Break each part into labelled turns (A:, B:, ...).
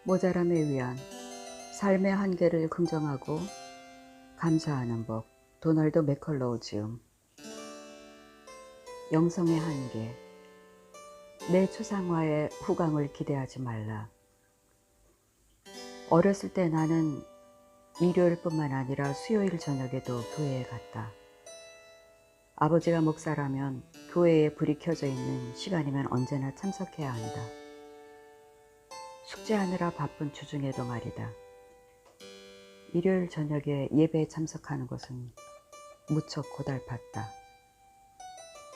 A: 모자람에 의한 삶의 한계를 긍정하고 감사하는 법. 도널드 맥컬로우 지음. 영성의 한계. 내 초상화의 후광을 기대하지 말라. 어렸을 때 나는 일요일뿐만 아니라 수요일 저녁에도 교회에 갔다. 아버지가 목사라면 교회에 불이 켜져 있는 시간이면 언제나 참석해야 한다. 숙제하느라 바쁜 주중에도 말이다. 일요일 저녁에 예배에 참석하는 것은 무척 고달팠다.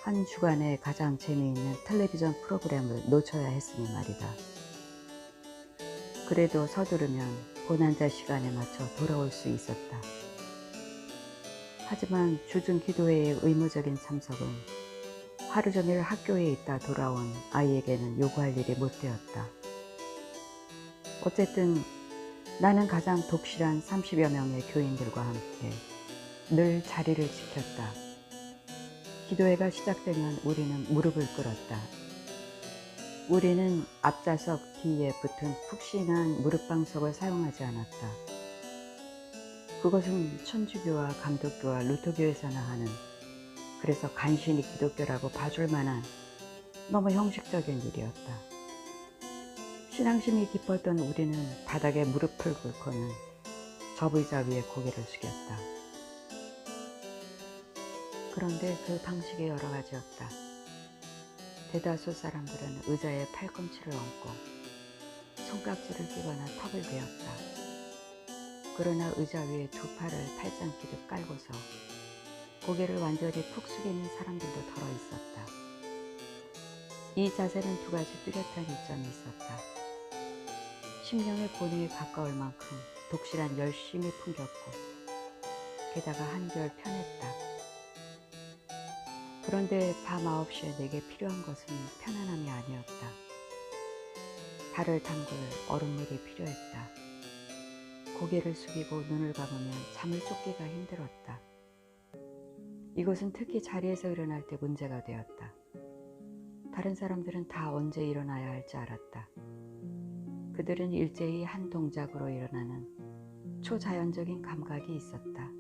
A: 한 주간에 가장 재미있는 텔레비전 프로그램을 놓쳐야 했으니 말이다. 그래도 서두르면 고난자 시간에 맞춰 돌아올 수 있었다. 하지만 주중 기도회의 의무적인 참석은 하루 종일 학교에 있다 돌아온 아이에게는 요구할 일이 못 되었다. 어쨌든 나는 가장 독실한 30여 명의 교인들과 함께 늘 자리를 지켰다. 기도회가 시작되면 우리는 무릎을 꿇었다. 우리는 앞좌석 뒤에 붙은 푹신한 무릎방석을 사용하지 않았다. 그것은 천주교와 감독교와 루터교에서나 하는, 그래서 간신히 기독교라고 봐줄 만한 너무 형식적인 일이었다. 신앙심이 깊었던 우리는 바닥에 무릎을 꿇고는 접의자 위에 고개를 숙였다. 그런데 그 방식이 여러 가지였다. 대다수 사람들은 의자에 팔꿈치를 얹고 손깍지를 끼거나 턱을 베었다. 그러나 의자 위에 두 팔을 팔짱 끼듯 깔고서 고개를 완전히 푹 숙이는 사람들도 덜어 있었다. 이 자세는 두 가지 뚜렷한 이점이 있었다. 심령의 본위에 가까울 만큼 독실한 열심이 풍겼고, 게다가 한결 편했다. 그런데 밤 9시에 내게 필요한 것은 편안함이 아니었다. 발을 담글 얼음물이 필요했다. 고개를 숙이고 눈을 감으면 잠을 쫓기가 힘들었다. 이것은 특히 자리에서 일어날 때 문제가 되었다. 다른 사람들은 다 언제 일어나야 할지 알았다. 그들은 일제히 한 동작으로 일어나는 초자연적인 감각이 있었다.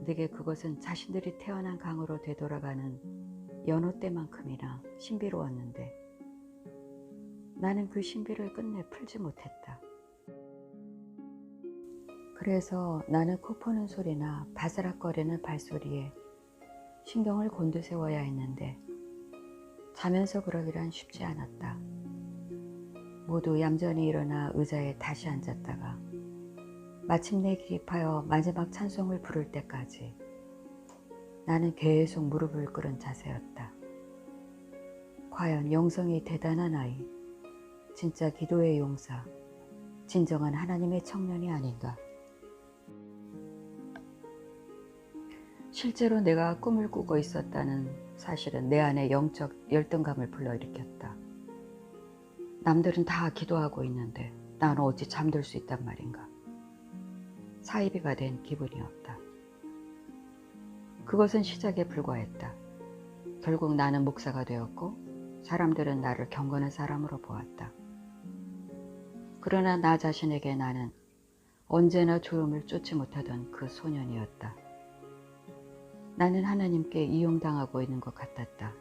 A: 내게 그것은 자신들이 태어난 강으로 되돌아가는 연호 때만큼이나 신비로웠는데 나는 그 신비를 끝내 풀지 못했다. 그래서 나는 코 푸는 소리나 바스락거리는 발소리에 신경을 곤두세워야 했는데 자면서 그러기란 쉽지 않았다. 모두 얌전히 일어나 의자에 다시 앉았다가 마침내 기립하여 마지막 찬송을 부를 때까지 나는 계속 무릎을 꿇은 자세였다. 과연 영성이 대단한 아이, 진짜 기도의 용사, 진정한 하나님의 청년이 아닌가. 실제로 내가 꿈을 꾸고 있었다는 사실은 내 안에 영적 열등감을 불러일으켰다. 남들은 다 기도하고 있는데 나는 어찌 잠들 수 있단 말인가. 사이비가 된 기분이었다. 그것은 시작에 불과했다. 결국 나는 목사가 되었고 사람들은 나를 경건한 사람으로 보았다. 그러나 나 자신에게 나는 언제나 조음을 쫓지 못하던 그 소년이었다. 나는 하나님께 이용당하고 있는 것 같았다.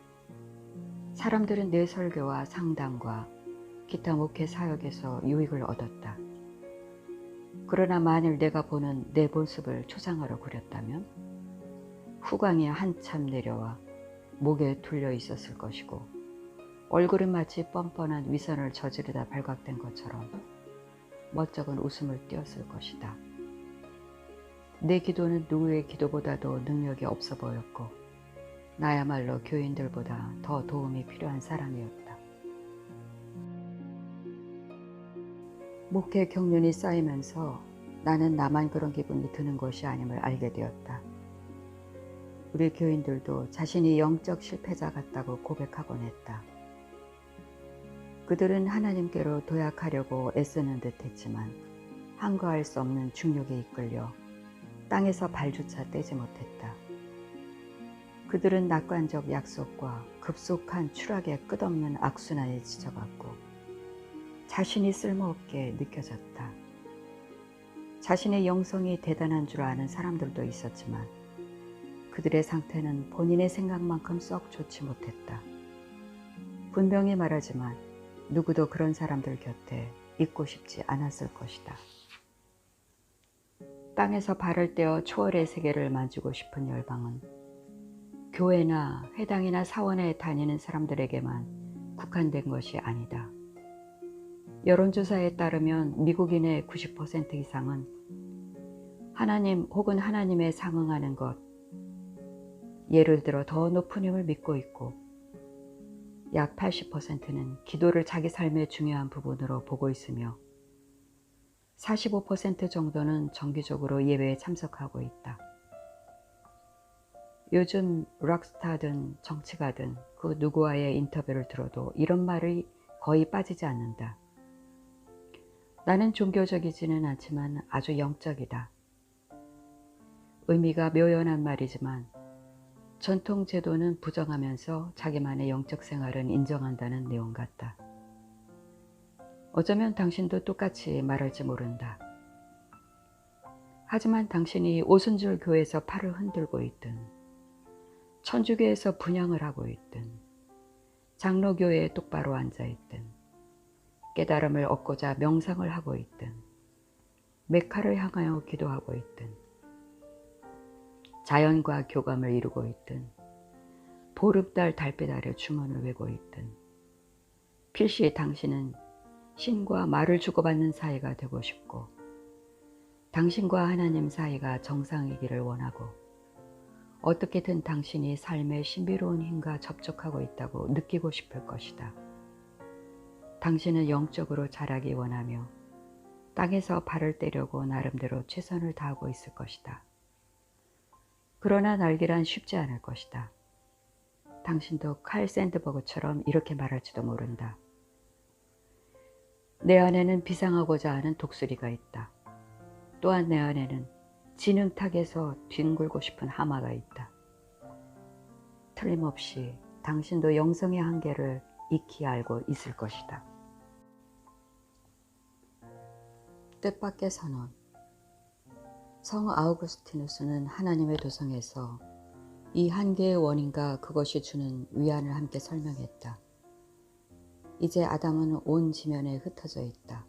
A: 사람들은 내 설교와 상담과 기타 목회 사역에서 유익을 얻었다. 그러나 만일 내가 보는 내 모습을 초상화로 그렸다면 후광이 한참 내려와 목에 둘려 있었을 것이고 얼굴은 마치 뻔뻔한 위선을 저지르다 발각된 것처럼 멋쩍은 웃음을 띄었을 것이다. 내 기도는 누구의 기도보다도 능력이 없어 보였고 나야말로 교인들보다 더 도움이 필요한 사람이었다. 목회 경륜이 쌓이면서 나는 나만 그런 기분이 드는 것이 아님을 알게 되었다. 우리 교인들도 자신이 영적 실패자 같다고 고백하곤 했다. 그들은 하나님께로 도약하려고 애쓰는 듯 했지만 항거할 수 없는 중력에 이끌려 땅에서 발조차 떼지 못했다. 그들은 낙관적 약속과 급속한 추락의 끝없는 악순환에 지쳐갔고 자신이 쓸모없게 느껴졌다. 자신의 영성이 대단한 줄 아는 사람들도 있었지만 그들의 상태는 본인의 생각만큼 썩 좋지 못했다. 분명히 말하지만 누구도 그런 사람들 곁에 있고 싶지 않았을 것이다. 땅에서 발을 떼어 초월의 세계를 만지고 싶은 열방은 교회나 회당이나 사원에 다니는 사람들에게만 국한된 것이 아니다. 여론조사에 따르면 미국인의 90% 이상은 하나님 혹은 하나님에 상응하는 것, 예를 들어 더 높은 힘을 믿고 있고 약 80%는 기도를 자기 삶의 중요한 부분으로 보고 있으며 45% 정도는 정기적으로 예배에 참석하고 있다. 요즘 락스타든 정치가든 그 누구와의 인터뷰를 들어도 이런 말이 거의 빠지지 않는다. 나는 종교적이지는 않지만 아주 영적이다. 의미가 묘연한 말이지만 전통 제도는 부정하면서 자기만의 영적 생활은 인정한다는 내용 같다. 어쩌면 당신도 똑같이 말할지 모른다. 하지만 당신이 오순절 교회에서 팔을 흔들고 있든 천주교에서 분향을 하고 있든 장로교회에 똑바로 앉아있든 깨달음을 얻고자 명상을 하고 있든 메카를 향하여 기도하고 있든 자연과 교감을 이루고 있든 보름달 달빛 아래 주문을 외고 있든 필시 당신은 신과 말을 주고받는 사이가 되고 싶고 당신과 하나님 사이가 정상이기를 원하고 어떻게든 당신이 삶의 신비로운 힘과 접촉하고 있다고 느끼고 싶을 것이다. 당신은 영적으로 자라기 원하며 땅에서 발을 떼려고 나름대로 최선을 다하고 있을 것이다. 그러나 날기란 쉽지 않을 것이다. 당신도 칼 샌드버그처럼 이렇게 말할지도 모른다. 내 안에는 비상하고자 하는 독수리가 있다. 또한 내 안에는 진흙탕에서 뒹굴고 싶은 하마가 있다. 틀림없이 당신도 영성의 한계를 익히 알고 있을 것이다. 뜻밖의 선언. 성 아우구스티누스는 하나님의 도성에서 이 한계의 원인과 그것이 주는 위안을 함께 설명했다. 이제 아담은 온 지면에 흩어져 있다.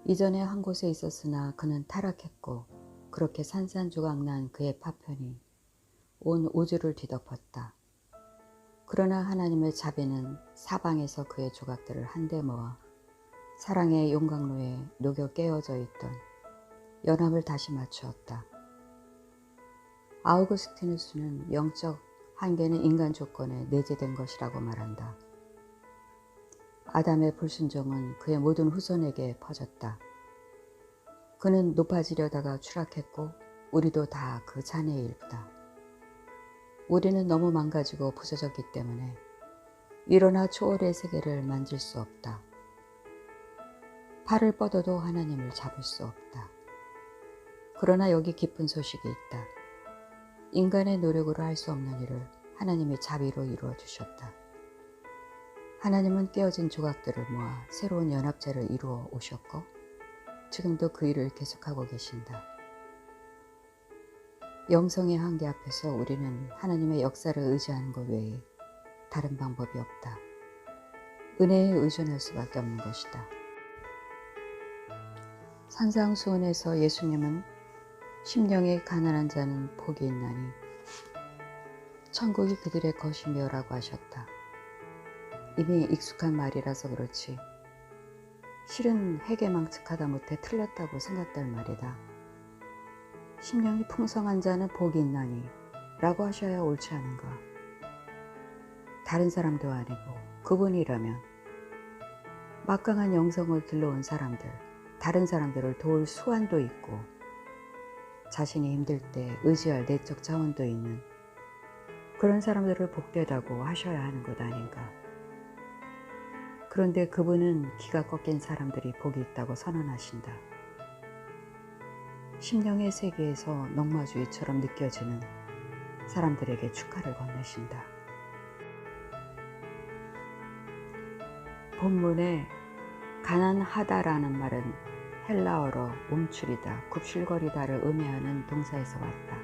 A: 이전에 한 곳에 있었으나 그는 타락했고 그렇게 산산조각난 그의 파편이 온 우주를 뒤덮었다. 그러나 하나님의 자비는 사방에서 그의 조각들을 한데 모아 사랑의 용광로에 녹여 깨어져 있던 연합을 다시 맞추었다. 아우구스티누스는 영적 한계는 인간 조건에 내재된 것이라고 말한다. 아담의 불순종은 그의 모든 후손에게 퍼졌다. 그는 높아지려다가 추락했고 우리도 다 그 잔해의 일부다. 우리는 너무 망가지고 부서졌기 때문에 일어나 초월의 세계를 만질 수 없다. 팔을 뻗어도 하나님을 잡을 수 없다. 그러나 여기 기쁜 소식이 있다. 인간의 노력으로 할 수 없는 일을 하나님의 자비로 이루어 주셨다. 하나님은 깨어진 조각들을 모아 새로운 연합체를 이루어 오셨고 지금도 그 일을 계속하고 계신다. 영성의 한계 앞에서 우리는 하나님의 역사를 의지하는 것 외에 다른 방법이 없다. 은혜에 의존할 수밖에 없는 것이다. 산상수훈에서 예수님은 심령이 가난한 자는 복이 있나니 천국이 그들의 것이며 라고 하셨다. 이미 익숙한 말이라서 그렇지 실은 회개망측하다 못해 틀렸다고 생각될 말이다. 심령이 풍성한 자는 복이 있나니 라고 하셔야 옳지 않은가. 다른 사람도 아니고 그분이라면 막강한 영성을 길러온 사람들, 다른 사람들을 도울 수완도 있고 자신이 힘들 때 의지할 내적 자원도 있는 그런 사람들을 복되다고 하셔야 하는 것 아닌가. 그런데 그분은 기가 꺾인 사람들이 복이 있다고 선언하신다. 심령의 세계에서 넉마주의처럼 느껴지는 사람들에게 축하를 건네신다. 본문에 가난하다라는 말은 헬라어로 움츠리다, 굽실거리다를 의미하는 동사에서 왔다.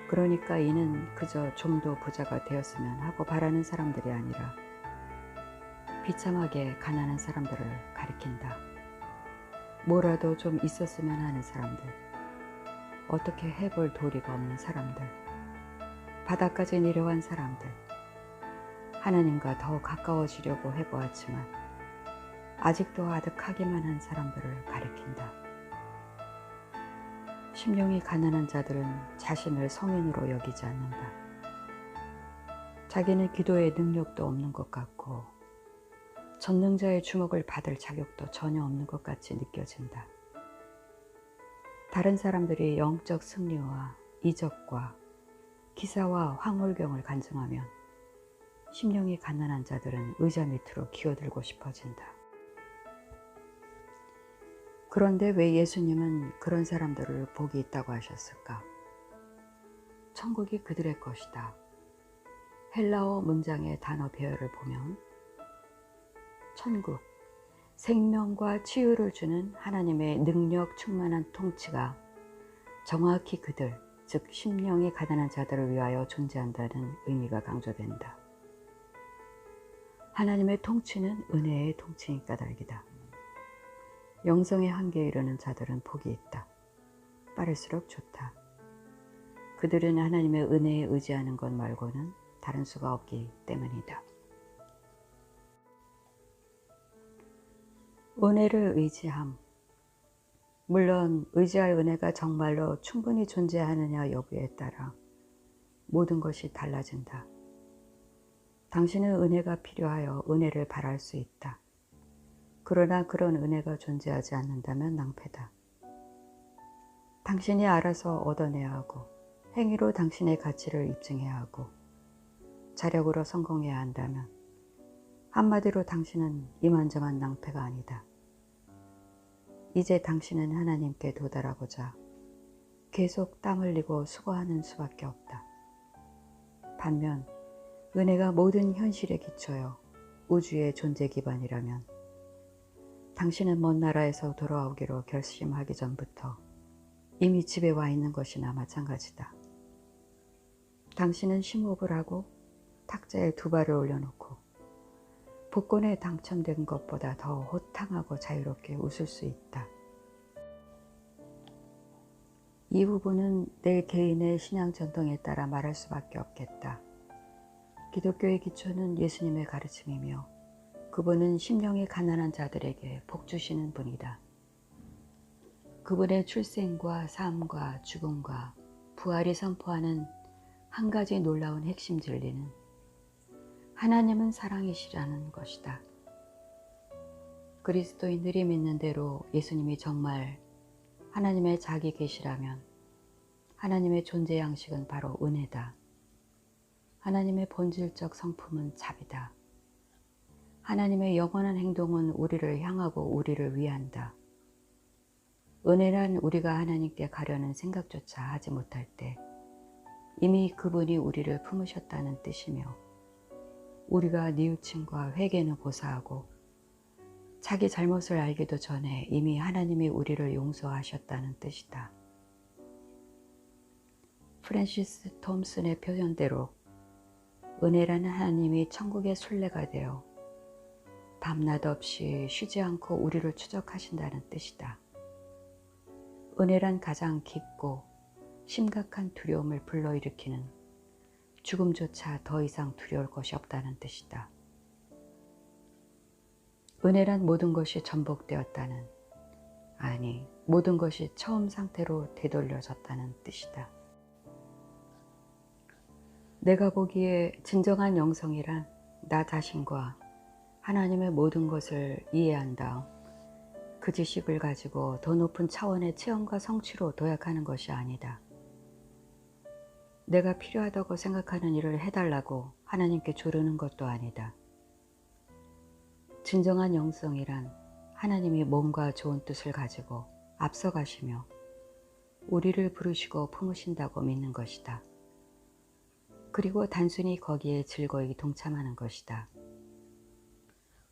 A: 그러니까 이는 그저 좀 더 부자가 되었으면 하고 바라는 사람들이 아니라 비참하게 가난한 사람들을 가리킨다. 뭐라도 좀 있었으면 하는 사람들, 어떻게 해볼 도리가 없는 사람들, 바닥까지 내려간 사람들, 하나님과 더 가까워지려고 해보았지만 아직도 아득하기만 한 사람들을 가리킨다. 심령이 가난한 자들은 자신을 성인으로 여기지 않는다. 자기는 기도의 능력도 없는 것 같고 전능자의 주목을 받을 자격도 전혀 없는 것 같이 느껴진다. 다른 사람들이 영적 승리와 이적과 기사와 황홀경을 간증하면 심령이 가난한 자들은 의자 밑으로 기어들고 싶어진다. 그런데 왜 예수님은 그런 사람들을 복이 있다고 하셨을까? 천국이 그들의 것이다. 헬라어 문장의 단어 배열을 보면 천국, 생명과 치유를 주는 하나님의 능력 충만한 통치가 정확히 그들, 즉 심령이 가난한 자들을 위하여 존재한다는 의미가 강조된다. 하나님의 통치는 은혜의 통치인 까닭이다. 영성의 한계에 이르는 자들은 복이 있다. 빠를수록 좋다. 그들은 하나님의 은혜에 의지하는 것 말고는 다른 수가 없기 때문이다. 은혜를 의지함. 물론 의지할 은혜가 정말로 충분히 존재하느냐 여부에 따라 모든 것이 달라진다. 당신은 은혜가 필요하여 은혜를 바랄 수 있다. 그러나 그런 은혜가 존재하지 않는다면 낭패다. 당신이 알아서 얻어내야 하고 행위로 당신의 가치를 입증해야 하고 자력으로 성공해야 한다면 한마디로 당신은 이만저만 낭패가 아니다. 이제 당신은 하나님께 도달하고자 계속 땀 흘리고 수고하는 수밖에 없다. 반면 은혜가 모든 현실의 기초요 우주의 존재 기반이라면 당신은 먼 나라에서 돌아오기로 결심하기 전부터 이미 집에 와 있는 것이나 마찬가지다. 당신은 심호흡을 하고 탁자에 두 발을 올려놓고 복권에 당첨된 것보다 더 호탕하고 자유롭게 웃을 수 있다. 이 부분은 내 개인의 신앙 전통에 따라 말할 수밖에 없겠다. 기독교의 기초는 예수님의 가르침이며 그분은 심령이 가난한 자들에게 복 주시는 분이다. 그분의 출생과 삶과 죽음과 부활이 선포하는 한 가지 놀라운 핵심 진리는 하나님은 사랑이시라는 것이다. 그리스도인들이 믿는 대로 예수님이 정말 하나님의 자기 계시라면 하나님의 존재 양식은 바로 은혜다. 하나님의 본질적 성품은 자비다. 하나님의 영원한 행동은 우리를 향하고 우리를 위한다. 은혜란 우리가 하나님께 가려는 생각조차 하지 못할 때 이미 그분이 우리를 품으셨다는 뜻이며 우리가 뉘우침과 회개는 고사하고 자기 잘못을 알기도 전에 이미 하나님이 우리를 용서하셨다는 뜻이다. 프랜시스 톰슨의 표현대로 은혜라는 하나님이 천국의 순례가 되어 밤낮 없이 쉬지 않고 우리를 추적하신다는 뜻이다. 은혜란 가장 깊고 심각한 두려움을 불러일으키는 죽음조차 더 이상 두려울 것이 없다는 뜻이다. 은혜란 모든 것이 전복되었다는, 아니 모든 것이 처음 상태로 되돌려졌다는 뜻이다. 내가 보기에 진정한 영성이란 나 자신과 하나님의 모든 것을 이해한 다음 그 지식을 가지고 더 높은 차원의 체험과 성취로 도약하는 것이 아니다. 내가 필요하다고 생각하는 일을 해달라고 하나님께 조르는 것도 아니다. 진정한 영성이란 하나님이 몸과 좋은 뜻을 가지고 앞서가시며 우리를 부르시고 품으신다고 믿는 것이다. 그리고 단순히 거기에 즐거이 동참하는 것이다.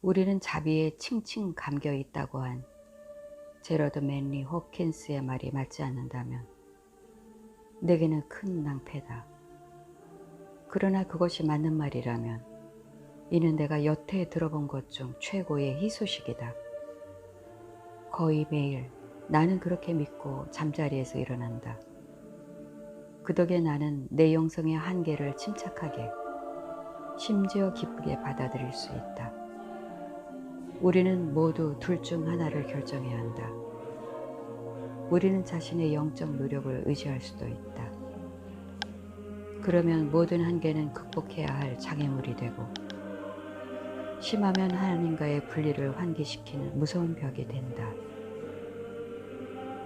A: 우리는 자비에 칭칭 감겨 있다고 한 제러드 맨리 호킨스의 말이 맞지 않는다면 내게는 큰 낭패다. 그러나 그것이 맞는 말이라면 이는 내가 여태 들어본 것 중 최고의 희소식이다. 거의 매일 나는 그렇게 믿고 잠자리에서 일어난다. 그 덕에 나는 내 영성의 한계를 침착하게 심지어 기쁘게 받아들일 수 있다. 우리는 모두 둘 중 하나를 결정해야 한다. 우리는 자신의 영적 노력을 의지할 수도 있다. 그러면 모든 한계는 극복해야 할 장애물이 되고 심하면 하나님과의 분리를 환기시키는 무서운 벽이 된다.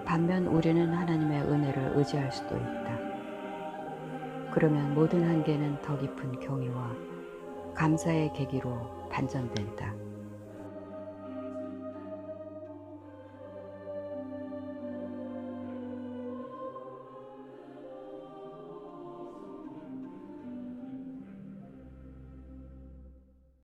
A: 반면 우리는 하나님의 은혜를 의지할 수도 있다. 그러면 모든 한계는 더 깊은 경외와 감사의 계기로 반전된다.